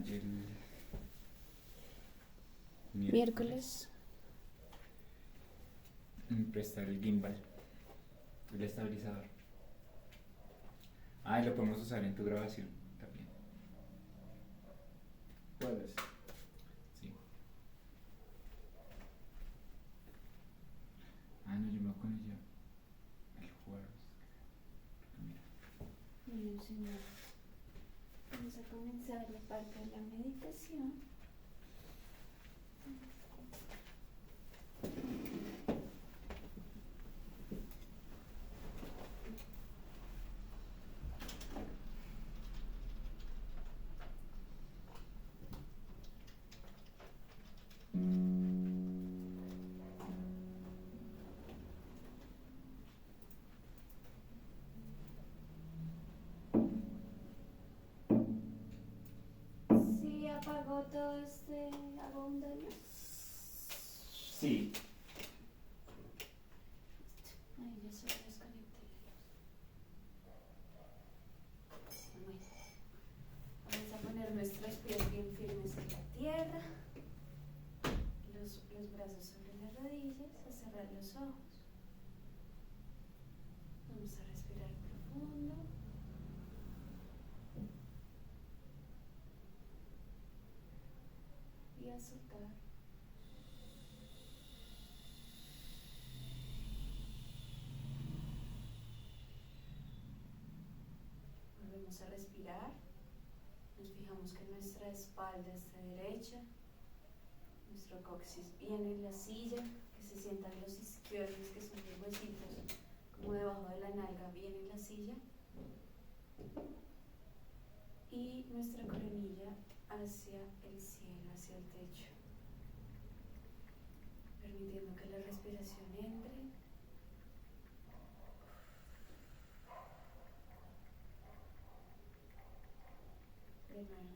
Ayer Miércoles. prestar el gimbal, el estabilizador. Ah, y lo podemos usar en tu grabación también. ¿Puedes? Sí. Ah, no, yo me voy con ella el jueves. Mira. Bueno, señor, vamos a comenzar la parte de la meditación. ¿Sí apagó todo este abundario? Sí. Ay, ya se desconecté la luz. Bueno, vamos a poner nuestros pies bien firmes en la tierra, los brazos sobre las rodillas, a cerrar los ojos. Vamos a respirar profundo. Y a soltar. Volvemos a respirar. Nos fijamos que nuestra espalda esté derecha, nuestro coxis bien en la silla, que se sientan los isquiones, que son los huesitos, como debajo de la nalga, bien en la silla. Y nuestra coronilla hacia el cielo, hacia el techo, permitiendo que la respiración entre. De nuevo.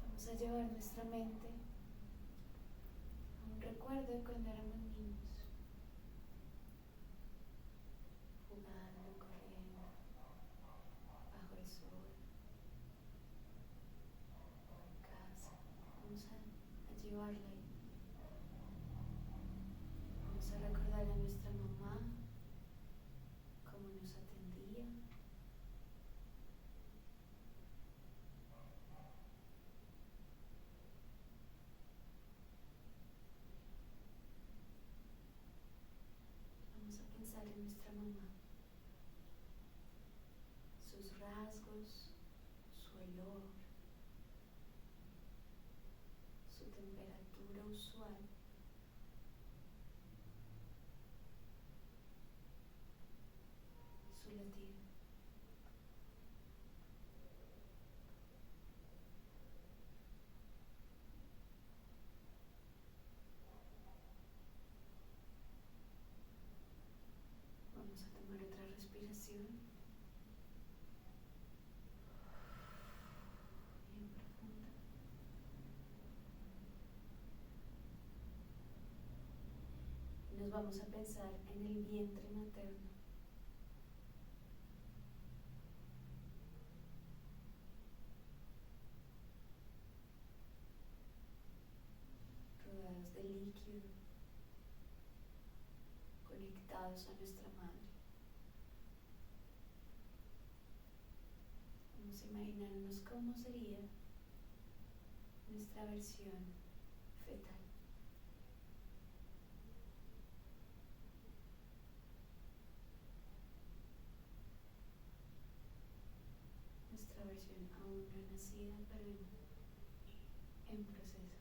Vamos a llevar nuestra mente a un recuerdo de cuando éramos niños, jugando, corriendo, bajo el sol, en casa. Vamos a llevarla ahí. Vamos a recordar a nuestra mamá, cómo nos atendía. Vamos a pensar en nuestra mamá, sus rasgos, su olor, su temperatura usual. Su latido. Vamos a tomar otra respiración. Bien profunda. Y nos vamos a pensar en el vientre materno. Rodeados de líquido, conectados a nuestra madre. Vamos a imaginarnos cómo sería nuestra versión fetal. Nuestra versión aún no nacida, pero en proceso.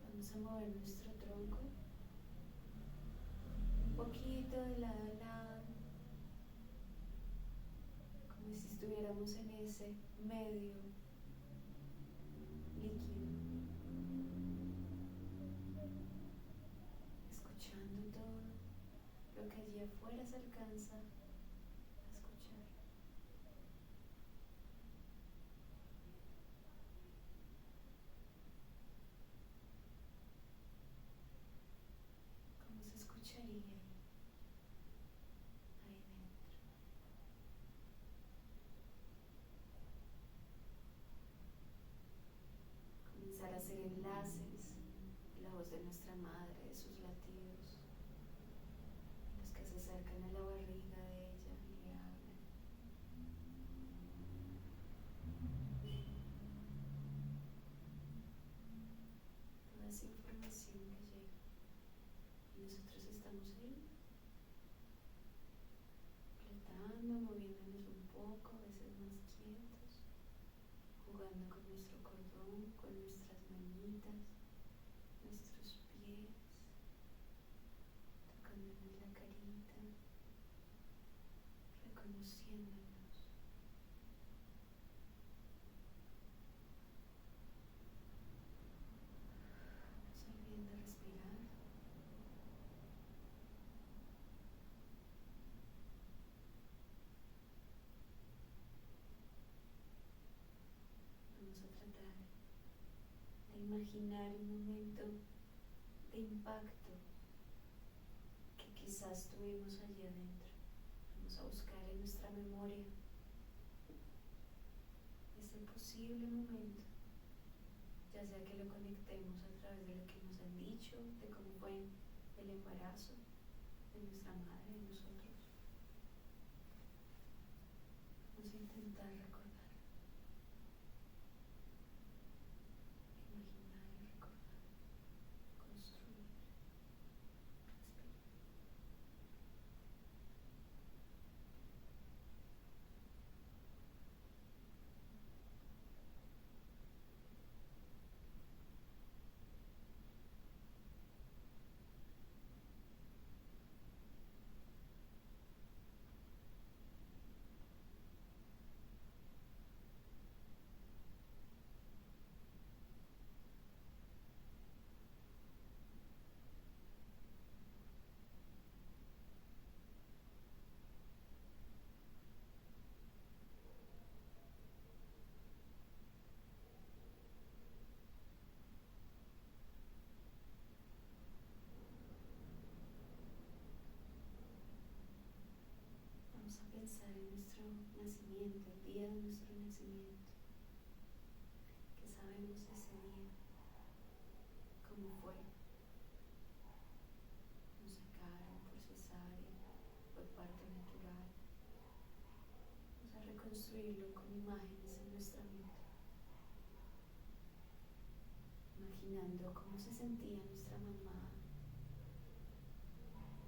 Vamos Vamos a mover nuestro tronco un poquito de lado a lado, como si estuviéramos en ese medio líquido, escuchando todo lo que allí afuera se alcanza a escuchar. ¿Cómo se escucharía ahí dentro? Comenzar a hacer enlaces de la voz de nuestra madre, de sus latidos, los que se acercan a la barriga de ella y le hablan. Toda esa información que llega y nosotros estamos ahí flotando, moviéndonos un poco, a veces más quietos, jugando con nuestro cordón, con nuestras manitas, nuestros pies, tocándonos la carita, reconociéndonos. No se olviden de respirar. Vamos a tratar de imaginar un momento de impacto que quizás tuvimos allí adentro. Vamos a buscar en nuestra memoria ese posible momento, ya sea que lo conectemos a través de lo que nos han dicho, de cómo fue el embarazo de nuestra madre, de nosotros. Vamos a intentar recordar, imaginar y recordar, construir, respirar. Vamos a pensar en nuestro nacimiento, el día de nuestro nacimiento. ¿Qué sabemos de ese día? ¿Cómo fue? ¿Nos sacaron por cesárea? ¿Fue parto natural? Vamos a reconstruirlo con imágenes en nuestra mente, imaginando cómo se sentía nuestra mamá,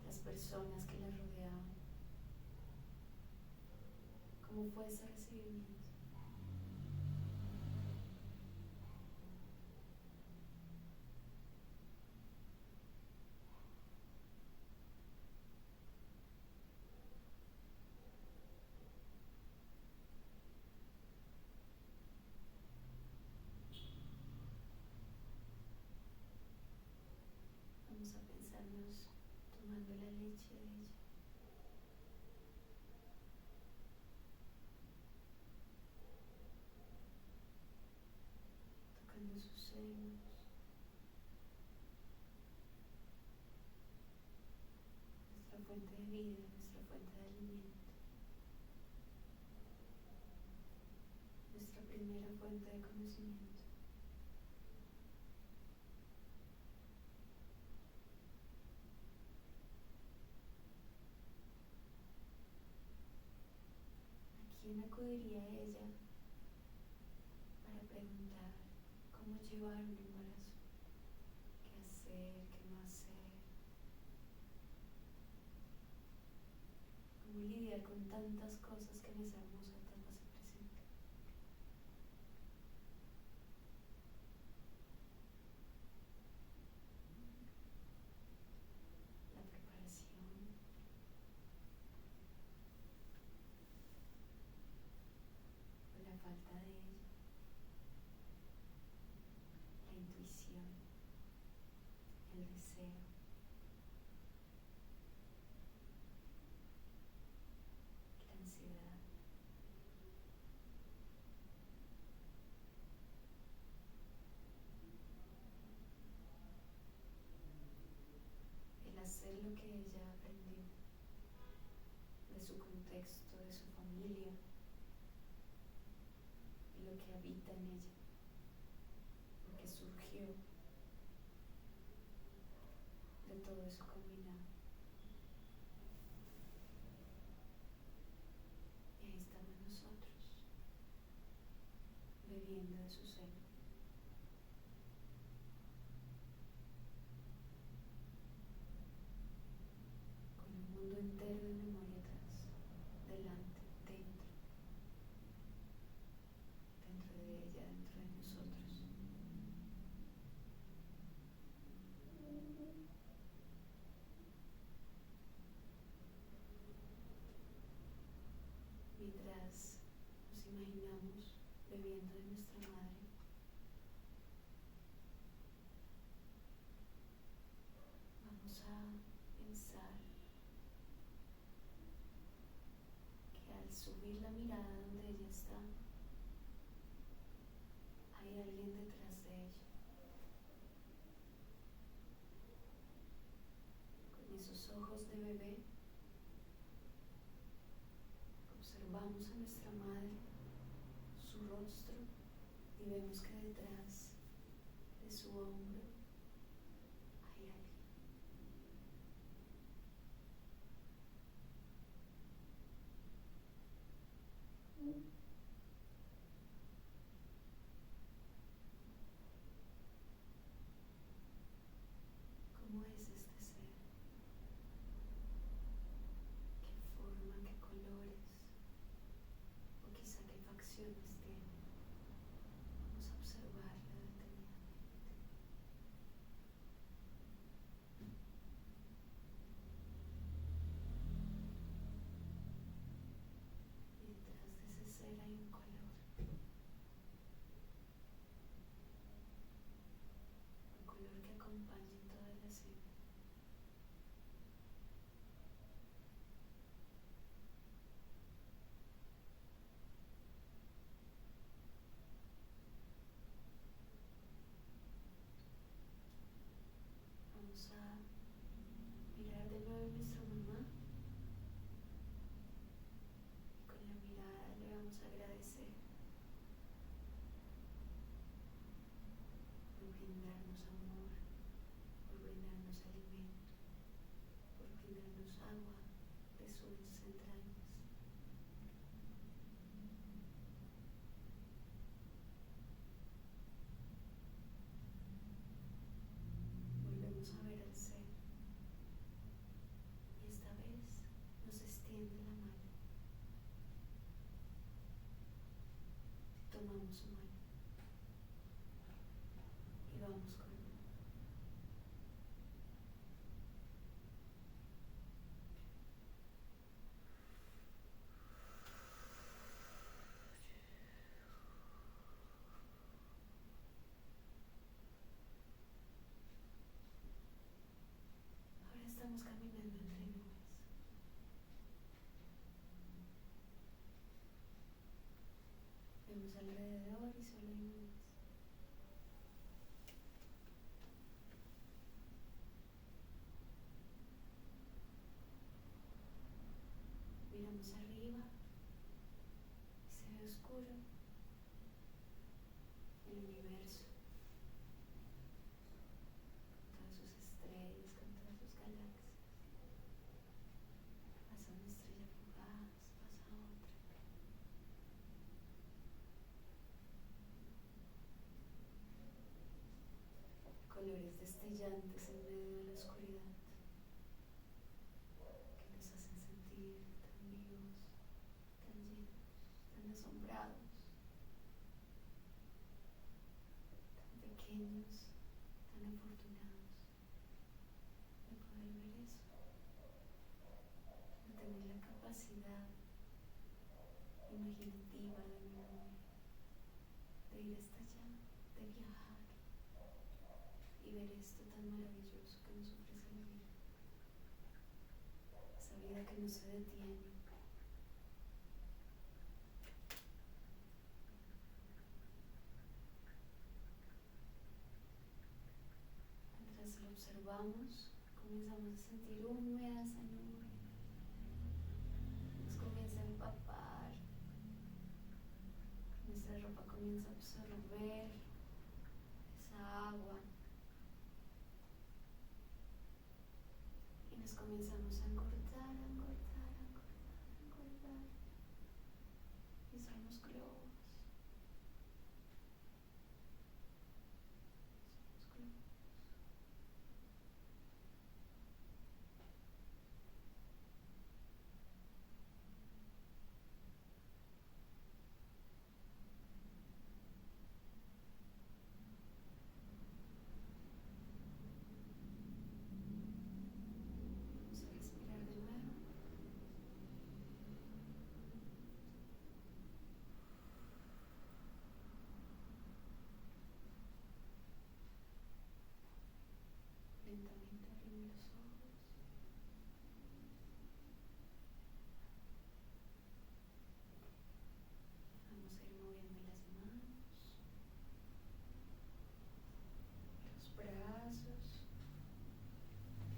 las personas que la rodeaban, cómo fue ese recibimiento. Vamos a pensarnos tomando la leche de ella, tocando sus senos, nuestra fuente de vida, nuestra fuente de alimento, nuestra primera fuente de conocimiento. ¿A quién acudiría ella para preguntar cómo llevar un embarazo? ¿Qué hacer? ¿Qué no hacer? ¿Cómo lidiar con tantas cosas que en esa hermosa etapa se presentan? deseo. La ansiedad. El hacer lo que ella aprendió de su contexto, de su familia y lo que habita en ella, lo que surgió de todo eso combinado. Y ahí estamos nosotros, bebiendo de su seno. Con un mundo entero de memoria atrás, delante, dentro de ella, dentro de nosotros. Mientras nos imaginamos bebiendo de nuestra madre, vamos a pensar que al subir la mirada donde ella está, hay alguien detrás de ella. Con esos ojos de bebé, observamos a nuestra madre, su rostro, y vemos que detrás de su hombro hay alguien. ¿Cómo es este ser? ¿Qué forma, qué colores? O quizá qué facciones tiene. Vamos a observarla detenidamente. Y detrás de ese ser hay un color que acompaña en toda la escena. Vamos a mirar de nuevo a nuestra mamá y con la mirada le vamos a agradecer por brindarnos amor, por brindarnos alimento, por brindarnos agua de sus entrañas. Volvemos a ver al ser y esta vez nos extiende la mano. Tomamos su mano y vamos con él. Ahora estamos caminando entre nubes. Vemos alrededor y solo hay nubes. Miramos arriba y se ve oscuro el universo, con todas sus estrellas, con todas sus galaxias. Pasa una estrella fugaz, pasa otra. Colores destellantes en medio de la oscuridad que nos hacen sentir tan vivos, tan llenos, tan asombrados, tan pequeños, tan afortunados de poder ver eso, de tener la capacidad imaginativa de memoria, de ir hasta allá, de viajar y ver esto tan maravilloso que nos no se detiene. Mientras lo observamos, comenzamos a sentir húmeda esa nube, nos comienza a empapar, nuestra ropa comienza a absorber esa agua y nos comenzamos a engordar, y somos globos. Vamos a respirar de nuevo. Lentamente abrimos los ojos. Vamos a ir moviendo las manos, los brazos,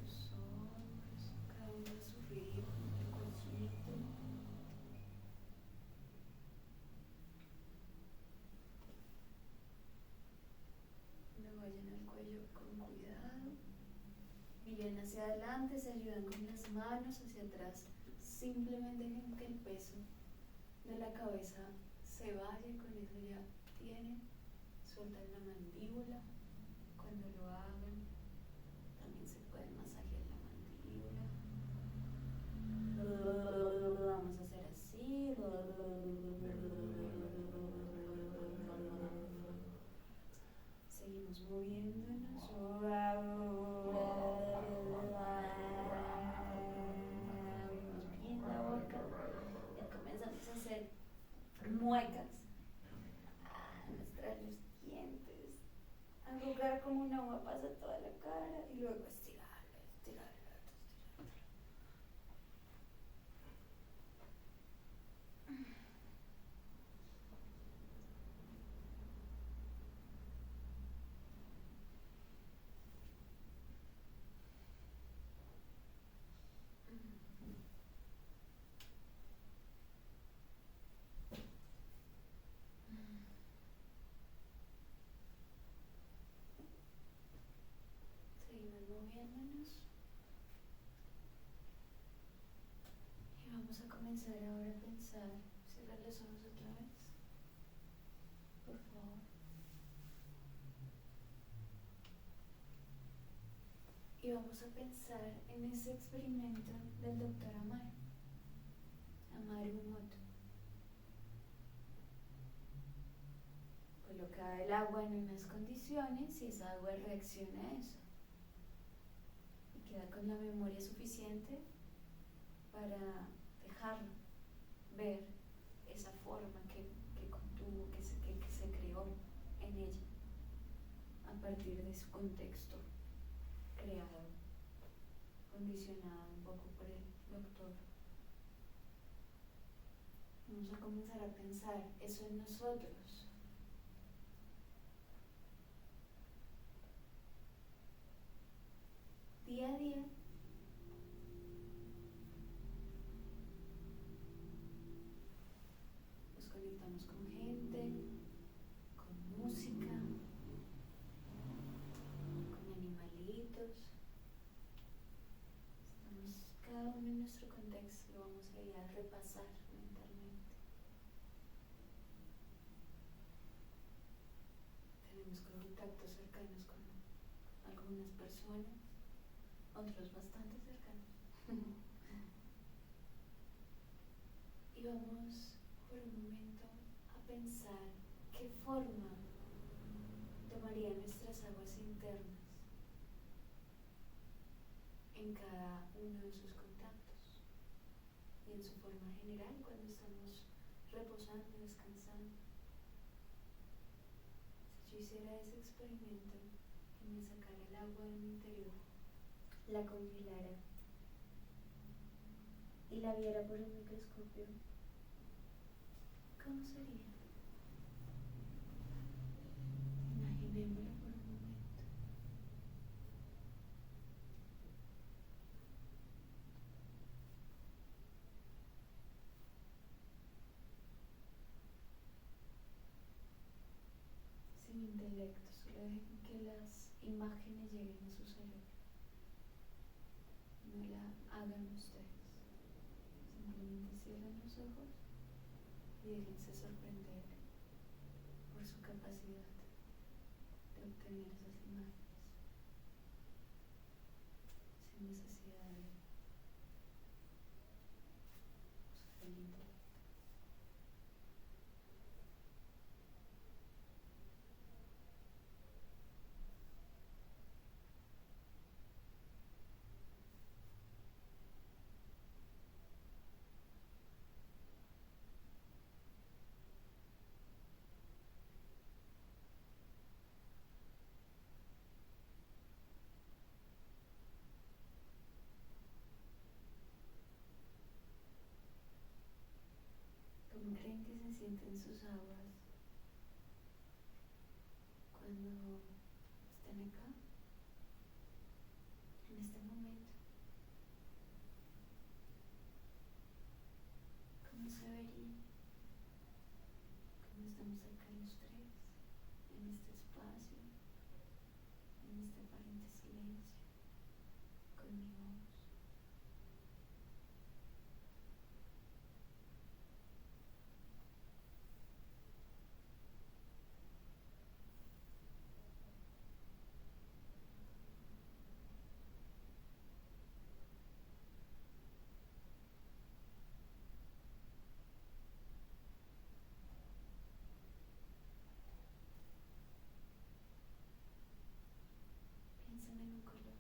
los hombros, cada uno a su ritmo, el cuellito. Luego vayan al cuello con cuidado. Miren hacia adelante, se ayudan con las manos, hacia atrás. Simplemente dejen que el peso de la cabeza se vaya, con eso ya tienen. Sueltan la mandíbula. Cuando lo hagan, también se pueden masajear la mandíbula. Vamos a hacer así. Seguimos moviéndonos. Abrimos bien la boca. Ya comenzamos a hacer muecas. Mostrar los dientes. Arrugar como un agua pasa toda la cara y luego estirarla, estirarla, estirarla. Seguimos moviéndonos y vamos a comenzar ahora a pensar. Cierra los ojos otra vez, por favor. Y vamos a pensar en ese experimento del doctor Amaru Emoto. Coloca el agua en unas condiciones y esa agua reacciona a eso. Y queda con la memoria suficiente para dejarlo ver esa forma que contuvo, que se creó en ella a partir de su contexto creado, condicionado un poco por el doctor. Vamos a comenzar a pensar eso en nosotros. Día a día, nos conectamos con gente, con música, con animalitos. Estamos cada uno en nuestro contexto, lo vamos a ir a repasar mentalmente. Tenemos contactos cercanos con algunas personas, otros bastante cercanos. Y vamos por un momento a pensar qué forma tomarían nuestras aguas internas en cada uno de sus contactos y en su forma general cuando estamos reposando, descansando. Si yo hiciera ese experimento y me sacara el agua de mi interior, la congelara y la viera por el microscopio, ¿cómo sería? Imaginémoslo por un momento. Sin intelecto, solo dejen que las imágenes lleguen a su cerebro. No la hagan ustedes. Simplemente cierren los ojos y déjense sorprender por su capacidad de obtener esas imágenes sin necesidad de usar el intelecto. ¿Cómo creen que se sienten sus aguas cuando estén acá, en este momento? ¿Cómo se verían? ¿Cómo estamos acá los tres, en este espacio, en este aparente silencio, con mi voz? Piensen en un color.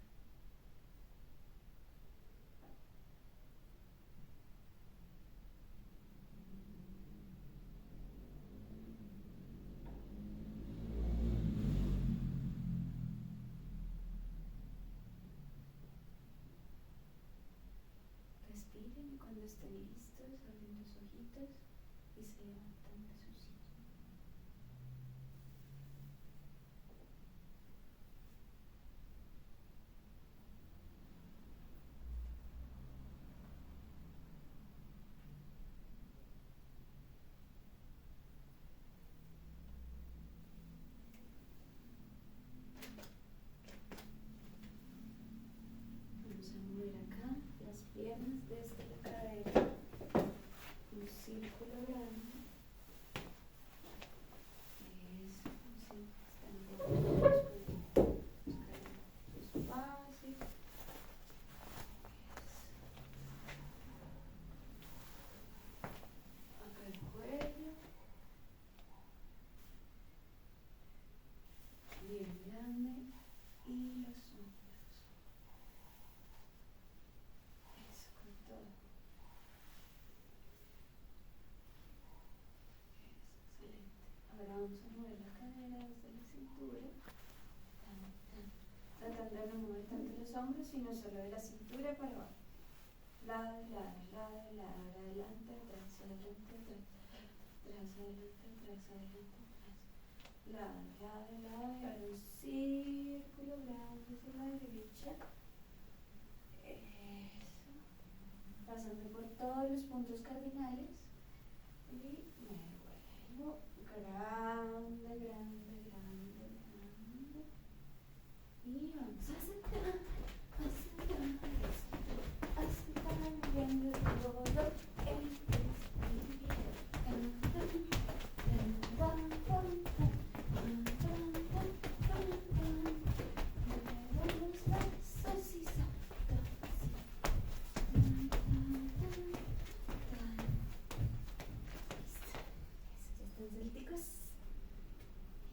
Respiren y cuando estén listos, abren los ojitos y se levantan de su sitio. Vamos a mover acá las piernas desde la cadera, un círculo grande. Eso, sí, están bien. Buscar su espacio. Acá el cuello, bien grande, y los hombros. Eso, con todo. Eso, excelente. Ahora vamos a mover la cadera desde la cintura, tan, tan, tratando de no mover tanto los hombros, sino solo de la cintura para abajo. Lado, lado, lado, lado, adelante, atrás, adelante, atrás, atrás, adelante, atrás, adelante, atrás. Lado, lado, lado, y ahora un círculo grande hacia la derecha. Eso. Pasando por todos los puntos cardinales. Y me vuelvo grande, grande, grande, grande. Y vamos a sentar, viendo todo el espíritu. Los brazos y saltos. Listo. Eso, ya están suelticos.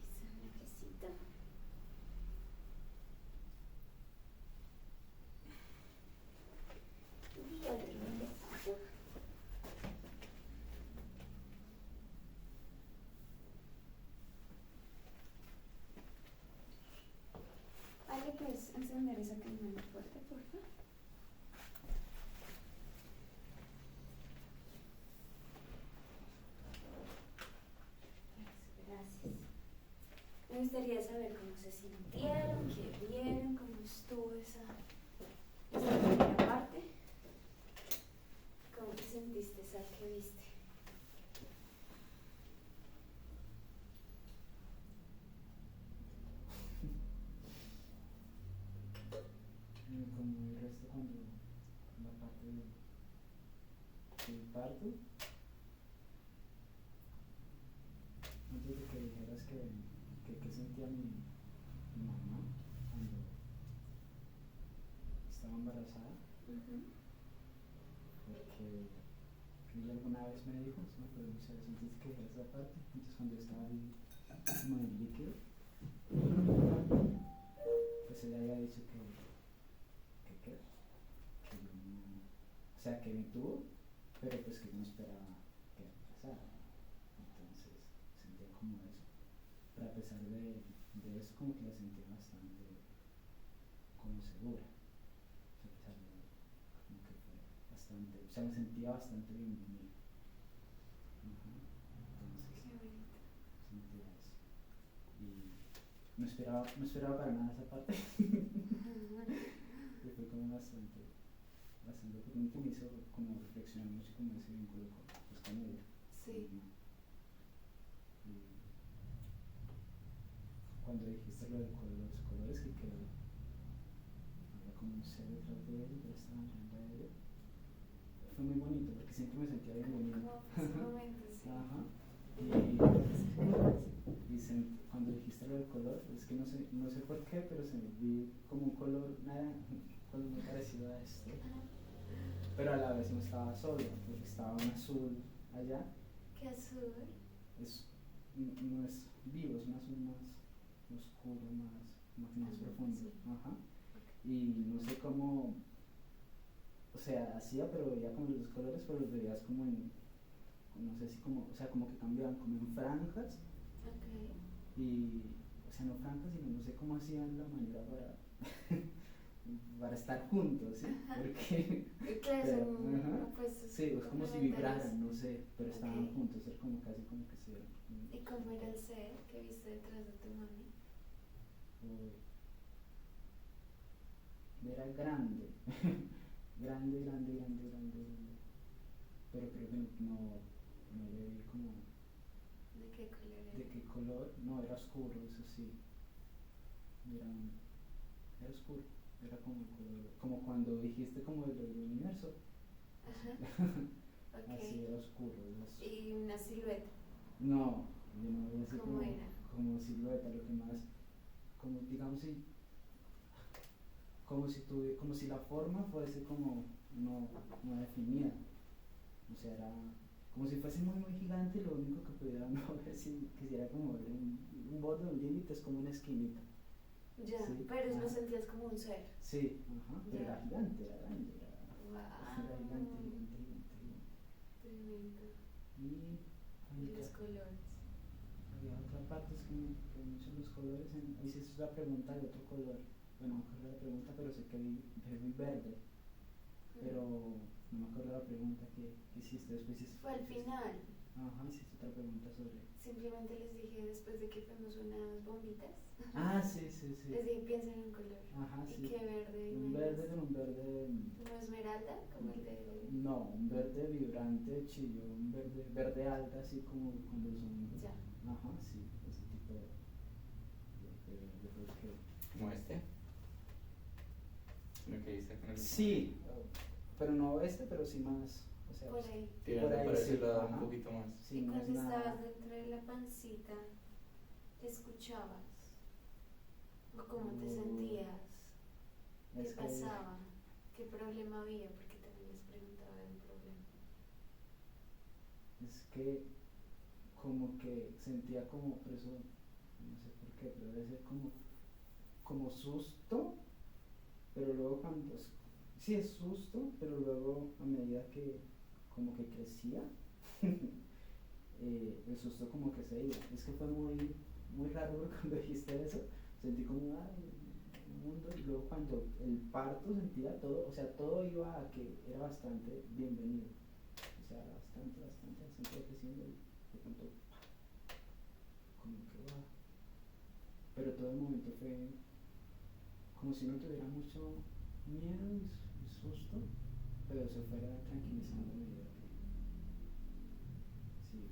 Eso, un abrecito. Y otro abrecito. Ale, ¿puedes encender esa cámara fuerte, por favor? cómo se sintieron, qué vieron, cómo estuvo esa primera parte, cómo te sentiste, esa que viste. Como el resto cuando la parte del parto, antes de que dijeras que sentía mi mamá cuando estaba embarazada, porque ella alguna vez me dijo, no, pero no sé, antes de que dijeras esa parte, entonces cuando yo estaba ahí como en líquido, pues ella había dicho que yo no, o sea, que me tuvo, pero pues que no esperaba que pasara. Entonces sentía como eso, pero a pesar de eso como que la sentía bastante como segura, o sea, a pesar de como que fue bastante, o sea, me sentía bastante bienvenida. Entonces sentía eso y no esperaba para nada esa parte. Y fue como bastante, porque me hizo como reflexionar mucho como ese vínculo con ella. Sí. Y cuando dijiste lo de los colores que quedó, había como un ser detrás de él, pero estaba mirando a ella. Fue muy bonito porque siempre me sentía bienvenido. Como ese momento, sí. Ajá. Cuando dijiste lo del color, es que no sé por qué, pero se me vi como un color, un color muy parecido a este. Pero a la vez no estaba solo, porque estaba un azul allá. ¿Qué azul? No es vivo, es un azul más oscuro, más profundo. Sí. Ajá. Y no sé cómo, o sea, hacía, pero veía como los colores, pero los veías como no sé si como, o sea, como que cambiaban como en franjas. Okay. Y, o sea, no franjas, sino no sé cómo hacían la manera para estar juntos, ¿sí? Porque claro, pues, sí, es como si vibraran, no sé, pero estaban juntos, es como casi como que se... ¿Y cómo era el ser que viste detrás de tu mami? Era grande, grande, pero creo que no le vi como... ¿De qué color era? ¿De qué color? No, era oscuro, eso sí, era oscuro. Era como el color, como cuando dijiste como del universo. Ajá. Así Okay. era oscuro. ¿Y una silueta? No, yo no veía así ¿Cómo era? como silueta, lo que más, como digamos como si la forma fuese como no definida. O sea, era como si fuese muy gigante, lo único que pudiera no ver si quisiera como ver un borde, un límite, es como una esquinita. Ya, sí, pero lo sentías como un ser. Sí, ajá, pero era gigante, era grande, era gigante. Tremendo. Y los colores. había otra parte, es que me mucho los colores, ahí sí es la pregunta de otro color. Bueno, no me acuerdo la pregunta, pero sé que vi verde, pero no me acuerdo la pregunta que hiciste después. Fue al final. Ajá, hiciste otra pregunta sobre... Simplemente les dije después de que fuimos unas bombitas. Ah, sí. Les dije piensen en un color. Ajá, ¿Y sí. qué verde? Un verde. ¿Como esmeralda? Como el de... No, un verde vibrante, chillo, un verde alta, así como cuando son... Ya. Ajá, sí, ese tipo de que... ¿Como este? Lo que dice con el... Sí, pero no pero sí más, o sea, Por ahí. Tirando por ahí, para ese sí, lado ajá. un poquito más. Sí, y no cuando es nada... estabas dentro de la pancita, ¿te escuchabas? ¿O cómo te sentías? ¿Qué pasaba? ¿Qué problema había? Porque también les preguntaba de un problema. Es que como que sentía como, por eso, no sé por qué, pero debe ser como susto, pero luego cuando... Sí, es susto, pero luego a medida que como que crecía, el susto como que se iba. Es que fue muy raro cuando dijiste eso, sentí como un mundo, y luego cuando el parto sentía todo, o sea, todo iba a que era bastante bienvenido, o sea, bastante creciendo y de pronto como que va. pero todo el momento fue como si uno tuviera mucho miedo y susto, pero se fuera tranquilizando a medida que, sí,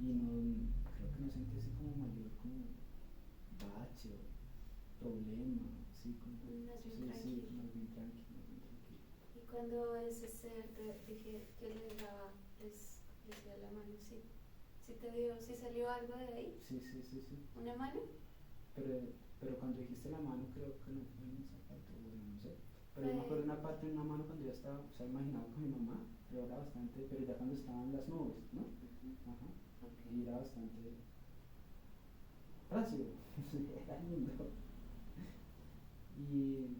y no, creo que no sentí así como mayor, como bache o problema, sí, como, Más bien sí, tranquilo. sí, más bien tranquilo, más bien tranquilo. Y cuando ese ser te dije que le daba, les dio la mano, sí. ¿Sí te dio, sí salió algo de ahí? Sí, sí, sí, sí. ¿Una mano? Pero cuando dijiste la mano, creo que no fue en esa parte, o bueno, no sé. Pero yo me acuerdo de una parte en una mano cuando yo estaba, o sea, imaginaba con mi mamá, pero era bastante, pero ya cuando estaban las nubes, ¿no? Ajá. Y era bastante plácido, era lindo. Y.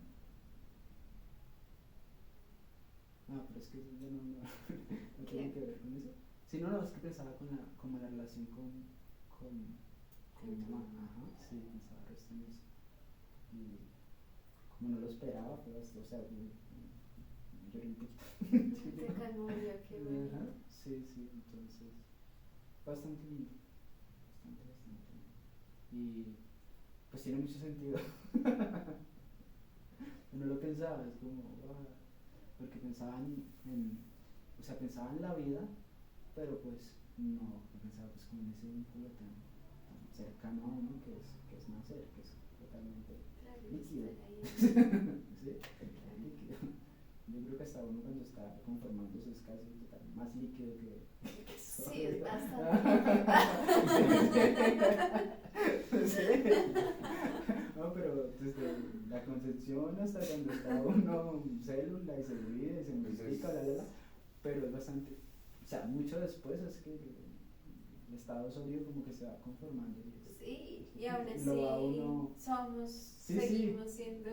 Ah, pero es que eso ya no tiene que ver con eso. Si no, no, es que pensaba como la relación con mi mamá, ajá, sí, pensaba resto en eso. Y como no lo esperaba, fue bastante, o sea, lloré un poquito. Te conmovió, qué bueno. Ajá, sí, sí, entonces, bastante lindo, bastante lindo. Y pues tiene mucho sentido. No lo pensaba, es como, porque pensaba o sea, pensaba en la vida, pero pues no pensaba pues como en ese vínculo tan cercano a uno que es nacer, que es totalmente Claro, líquido. estar ahí. ¿Sí? Líquido. Yo creo que hasta uno cuando está conformándose es casi total, más líquido que Sí, es sólido. bastante. Sí. No, pero desde la concepción hasta cuando está uno célula y se divide y se multiplica, pero es bastante, o sea, mucho después es que el estado sólido como que se va conformando. Sí, y aún Y lo va así uno, somos, sí, seguimos siendo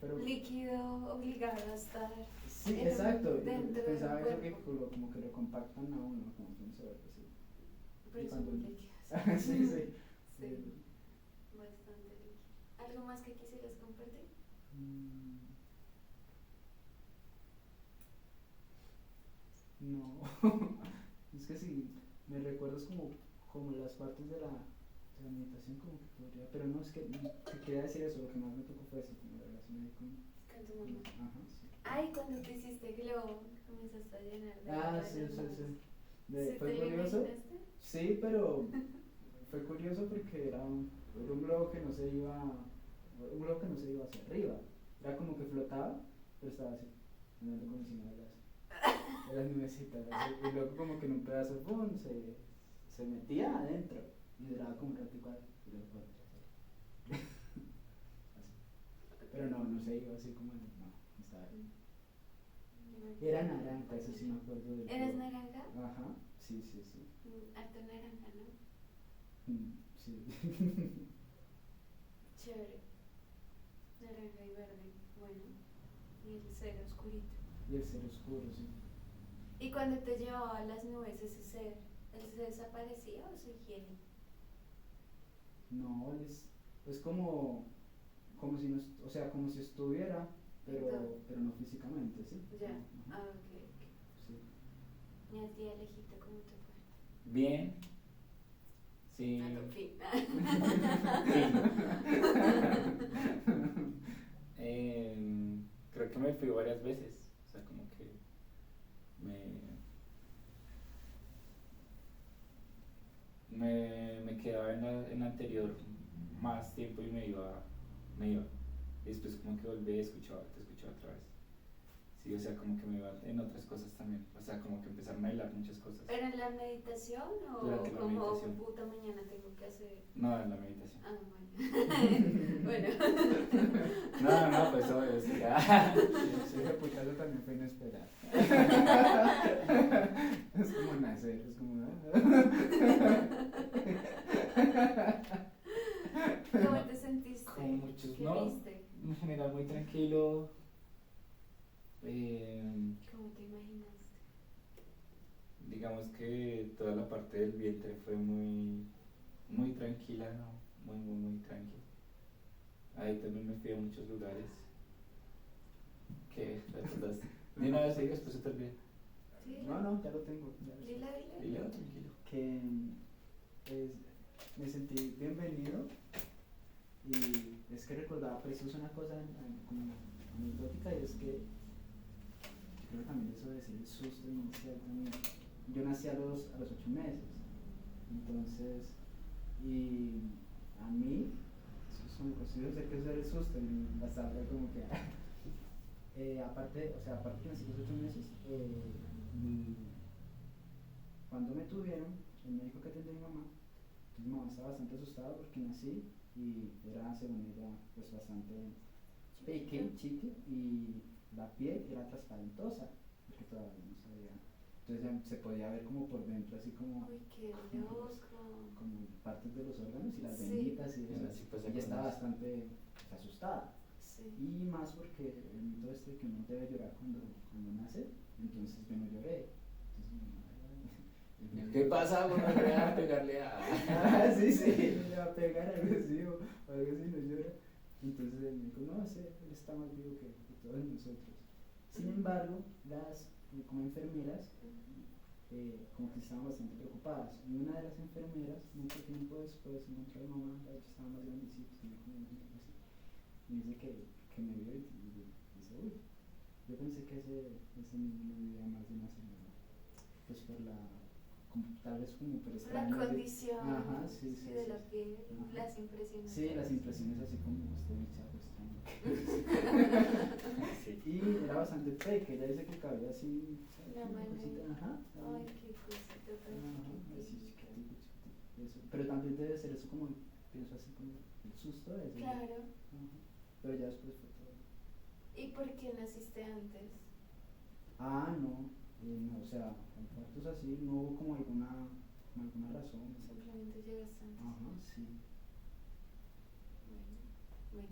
pero líquido obligado a estar sí, exacto. dentro Pensaba del eso que cuerpo. como que lo compactan a uno, como que uno se ve así. Pero Y cuando somos líquidos. sí, sí. Sí, bastante líquido. ¿Algo más que quisieras compartir? No, es que si me recuerdas como las partes de la meditación como que podría, pero no, es que quería decir eso, lo que más me tocó fue eso, como la relación ahí Con tu mamá. ajá, sí. Ay, cuando te hiciste globo, comenzaste a llenar de Ah, agua sí, las sí, manos. sí. ¿Sí ¿Fue te lo curioso? imaginaste? Sí, pero fue curioso porque era un globo que no se iba, un globo que no se iba hacia arriba, era como que flotaba, pero estaba así, andando como encima de las nubecitas, así, y luego como que en un pedazo, ¡pum!, se metía adentro, y duraba como un ratico ahí, y luego otra vez, así. Pero no se iba así como, no, estaba ahí. Era naranja, eso sí me acuerdo del ¿Eres globo. naranja? Ajá, sí, sí, sí. Harto naranja, ¿no? Sí. Chévere. Naranja y verde, bueno. Y el ser oscurito. Y el ser oscuro, sí. ¿Y cuando te llevaba a las nubes ese ser, él se desaparecía o seguía ahí? No, es como si no, o sea, como si estuviera, pero no físicamente, ¿sí? Ya, Ajá, ok. sí. ¿Y a ti, Alejito, cómo te fue? Bien, sí. A tu fin. Creo que me fui varias veces, o sea, como que me quedaba en la anterior más tiempo y me iba. Y después como que volví y te escuchaba otra vez. Sí, o sea, como que me iba en otras cosas también, o sea, como que empezaron a bailar muchas cosas. ¿Pero en la meditación o Durante la como meditación. puta mañana tengo que hacer? No, en la meditación. Ah, bueno. Bueno. No, pues obvio, sí. Sí, ese putazo también fue inesperado. Es como nacer, es como. ¿Cómo te sentiste? Como muchos, ¿Qué ¿no? viste? En general muy tranquilo. ¿Cómo te imaginaste? Digamos que toda la parte del vientre fue muy, muy tranquila, ¿no? Muy tranquila. Ahí también me fui a muchos lugares. ¿Qué? ¿Recordaste? Ni una vez digas, pues se te olvida. Sí. No, ya lo tengo. Dila. Dile, tranquilo. Que me sentí bienvenido Y es que recordaba preciso una cosa como anecdótica, y es que yo creo que también eso de ser el susto inicial también. Yo nací a los 8 meses, entonces, y a mí, eso son cuestiones de que eso era el susto, y hasta ahora como que, aparte que nací a los 8 meses, cuando me tuvieron, el médico que atendió a mi mamá, entonces mi mamá estaba bastante asustada porque nací y era, según ella, pues bastante pequeño, chiqui, y la piel era transparentosa, porque todavía no sabía. Entonces ya se podía ver como por dentro, así como, Uy, qué loco. como partes de los órganos y las Sí. venitas y eso. Bueno, sí, pues, Ella estaba conoce. bastante pues, asustada. Sí. Y más porque el mito este que uno debe llorar cuando nace, entonces yo no lloré. Entonces mi mamá, ¿Qué pasa? Bueno, le voy a pegarle a... ah, sí, le va a pegar algo así o algo así, no llora. Entonces él me dijo, no, él está más vivo que todos nosotros. Sin embargo, las como enfermeras como que estaban bastante preocupadas. Y una de las enfermeras, mucho tiempo después, encontró a mi mamá, de hecho estaba más grandecita, tenía como un año así, y dice que me vio y dice, uy, yo pensé que ese niño no vivía más de una semana. Pues por tal vez como por La extraño. condición Ajá, sí, de la piel, ajá. las impresiones. Sí, las impresiones así como este bichaco extraño. Sí. Y era bastante pequeña, ella dice que cabía así, ¿sabes? La Una mano. cosita, ajá. Ay, qué cosita tan Ajá, así chiquitita. chiquitico. Eso. Pero también debe ser eso como, pienso así como el susto ese. Claro. Ajá. Pero ya después fue todo. ¿Y por qué naciste antes? Ah, no, o sea, en partos así no hubo como alguna razón. Simplemente llegaste antes. Ajá, sí. Bueno.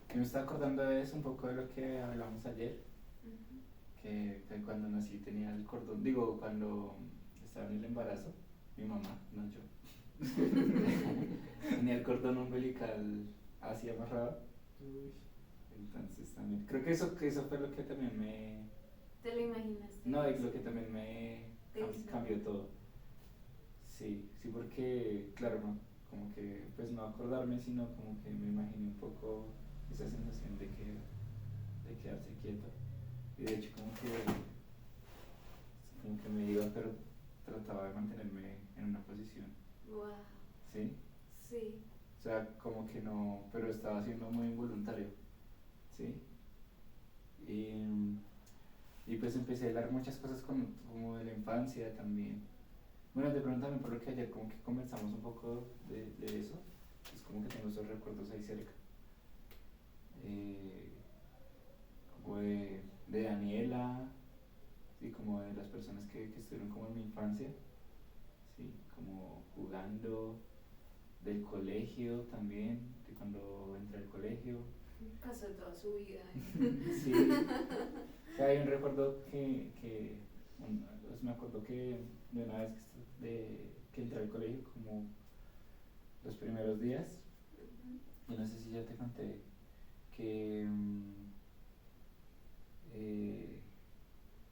Yo me estaba acordando de eso, un poco de lo que hablamos ayer, Ujú. que cuando nací tenía el cordón, cuando estaba en el embarazo, mi mamá, no yo, tenía el cordón umbilical así amarrado. Uy. Entonces también, creo que eso fue lo que también me... ¿Te lo imaginaste? No, y lo que también me Te hizo. cambió todo. Sí, porque, claro, no, como que, pues no acordarme, sino como que me imaginé un poco esa sensación de quedarse quieto. Y de hecho como que me iba, pero trataba de mantenerme en una posición, Wow. ¿sí? Sí. O sea, como que no, pero estaba siendo muy involuntario, ¿sí? Y pues empecé a hablar muchas cosas como de la infancia también. Bueno, de pronto también por lo que ayer como que conversamos un poco de eso, es como que tengo esos recuerdos ahí cerca. Como de Daniela, y como de las personas que estuvieron como en mi infancia, ¿sí? Como jugando, del colegio también, de cuando entré al colegio. Pasó toda su vida. Sí. O sea, hay un recuerdo me acuerdo que de una vez que entré al colegio, como los primeros días, y no sé si ya te conté, que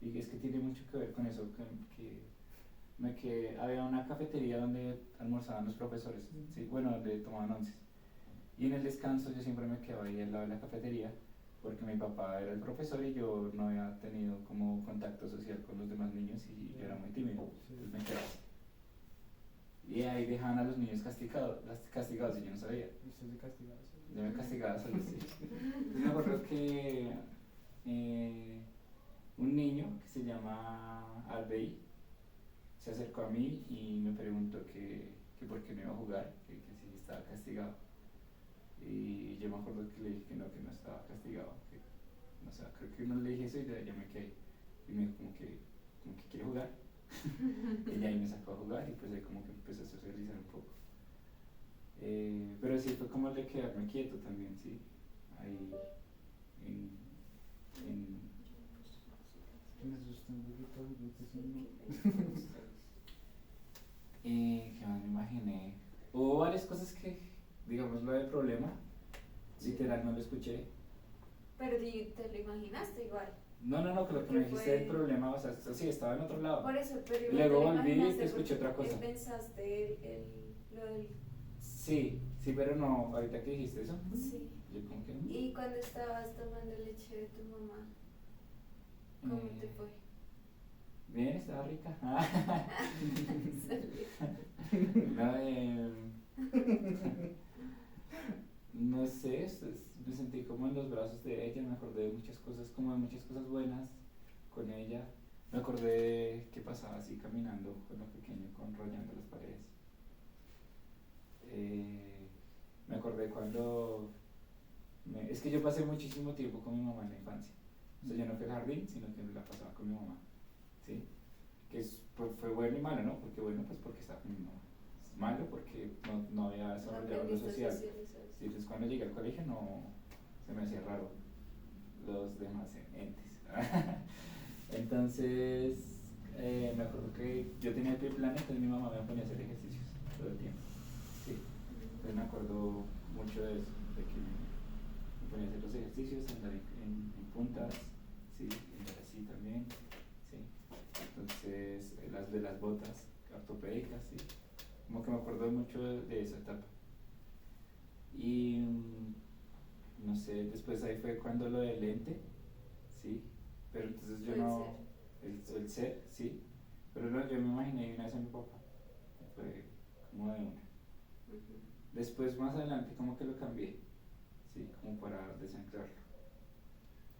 y es que tiene mucho que ver con eso, que había una cafetería donde almorzaban los profesores, ¿sí? Bueno, donde tomaban onces. Y en el descanso yo siempre me quedaba ahí al lado de la cafetería, porque mi papá era el profesor y yo no había tenido como contacto social con los demás niños y yo era muy tímido, entonces me quedaba. Y ahí dejaban a los niños castigados y yo no sabía. ¿Usted se castigaba? Yo me castigaba solo, sí. Entonces me acuerdo que un niño que se llama Albey se acercó a mí y me preguntó que por qué no iba a jugar, que si estaba castigado. Y yo me acuerdo que le dije que no estaba castigado, o sea, creo que no le dije eso y ya me quedé. Y me dijo como que quiere jugar. Y ahí me sacó a jugar y pues ahí como que empecé a socializar un poco. Pero sí fue como el de quedarme quieto también, sí. Ahí Me asusté un poquito, ¿qué más me imaginé? Hubo varias cosas que, digamos, lo del problema, literal no lo escuché. Pero te lo imaginaste igual. No, que lo que me dijiste del problema, o sea, sí, estaba en otro lado. Por eso, pero igual Luego te lo volví y imaginaste escuché porque otra cosa. pensaste lo del Sí, sí, pero no, ahorita que dijiste eso, Sí. yo como que no. ¿Y cuando estabas tomando leche de tu mamá, cómo te Eh, fue? Bien, estaba rica. No, no sé, me sentí como en los brazos de ella, me acordé de muchas cosas, como de muchas cosas buenas con ella. Me acordé de qué pasaba así caminando con lo pequeño, con rollando las paredes. Me acordé cuando... es que yo pasé muchísimo tiempo con mi mamá en la infancia. O sea, yo no fui al jardín, sino que me la pasaba con mi mamá. ¿Sí? Que fue bueno y malo, ¿no? Porque bueno, pues porque estaba con mi mamá. Malo porque no había desarrollado lo social. Sí, entonces cuando llegué al colegio no se me hacía raro los demás entes. Entonces, me acuerdo que yo tenía el pie plano, entonces mi mamá me ponía a hacer ejercicios todo el tiempo. Sí. Entonces me acuerdo mucho de eso, de que me ponía a hacer los ejercicios, andar en puntas, sí, andar así también, sí. Entonces, las de las botas ortopédicas, sí. Como que me acuerdo mucho de esa etapa. Y no sé, después ahí fue cuando lo del lente, sí, pero entonces yo no, el ser, sí, pero no, yo me imaginé una vez a mi papá, fue como de una. Después más adelante como que lo cambié, sí, como para desanclarlo.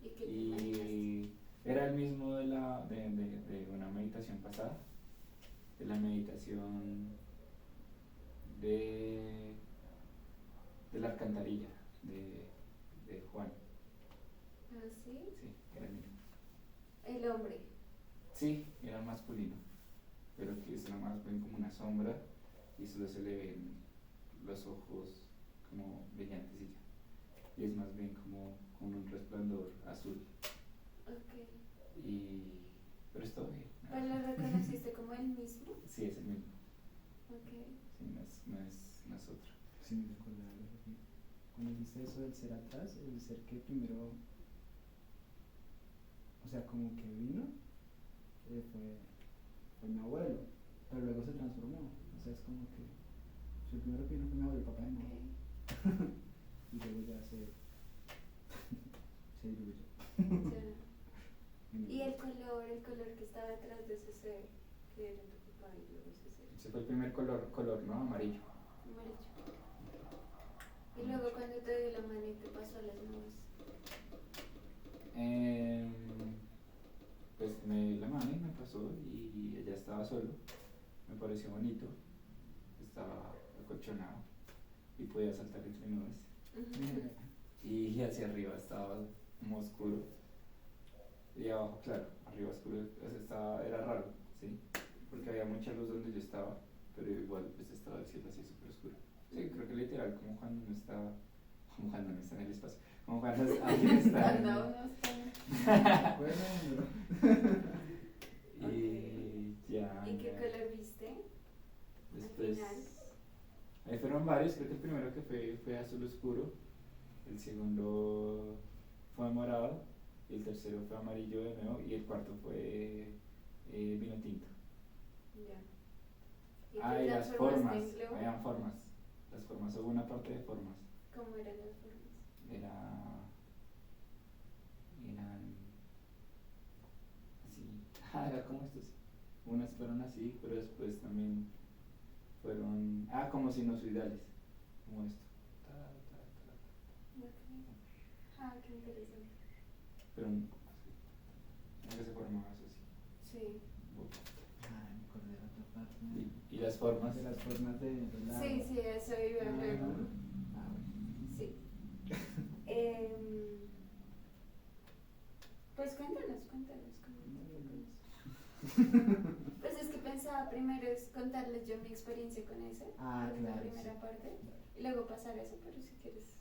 ¿Y qué te Y era el mismo de una meditación pasada, de la meditación de la alcantarilla de Juan. ¿Ah, sí? Sí, era el mismo. El hombre. Sí, era masculino, pero que es nada más ven como una sombra y solo se le ven los ojos como brillantes y ya. Y es más bien como con un resplandor azul. Ok. Pero es todo bien. ¿Pero lo reconociste como el mismo? Sí, es el mismo. Ok. Sí, no es otro. Sí, me recuerda algo. Cuando dijiste eso del ser atrás, el ser que primero, o sea, como que vino, fue mi abuelo, pero luego se transformó. O sea, es como que el primero que vino fue mi abuelo, el papá de mi mamá. Okay. Y luego ya se diluyó. ¿Y el color que estaba detrás de ese ser, que era tu papá y luego ese ser? Ese fue el primer color, ¿no? Amarillo. Amarillo. Y luego cuando te dio la mano y te pasó a las nubes. Pues me la mano y me pasó y ella estaba solo. Me pareció bonito. Estaba acolchonado y podía saltar entre nubes. Y hacia arriba estaba como oscuro. Y abajo, claro, arriba oscuro, era raro, ¿sí? Porque había mucha luz donde yo estaba, pero igual pues estaba el cielo así súper oscuro. Sí, creo que literal, como cuando no está en el espacio, como cuando alguien está en no Y ya. ¿Y qué color viste? Después, ahí fueron varios, creo que el primero que fue azul oscuro, el segundo fue morado, y el tercero fue amarillo de nuevo, y el cuarto fue vino tinto. Ya. Y las formas, habían formas. Las formas, hubo una parte de formas. ¿Cómo eran las formas? Eran así, era como estos. Unas fueron así, pero después también fueron, como sinusoidales, como esto. Okay. Qué interesante. Pero como que se formaba eso así. Sí. Me acordé de otra parte. ¿Y las formas? De las formas de los lados. Sí, eso iba luego. Bueno. Sí. Pues cuéntanos cómo Pues es que pensaba primero es contarles yo mi experiencia con ese, claro, la primera sí. parte, Claro. y luego pasar a eso, pero si quieres,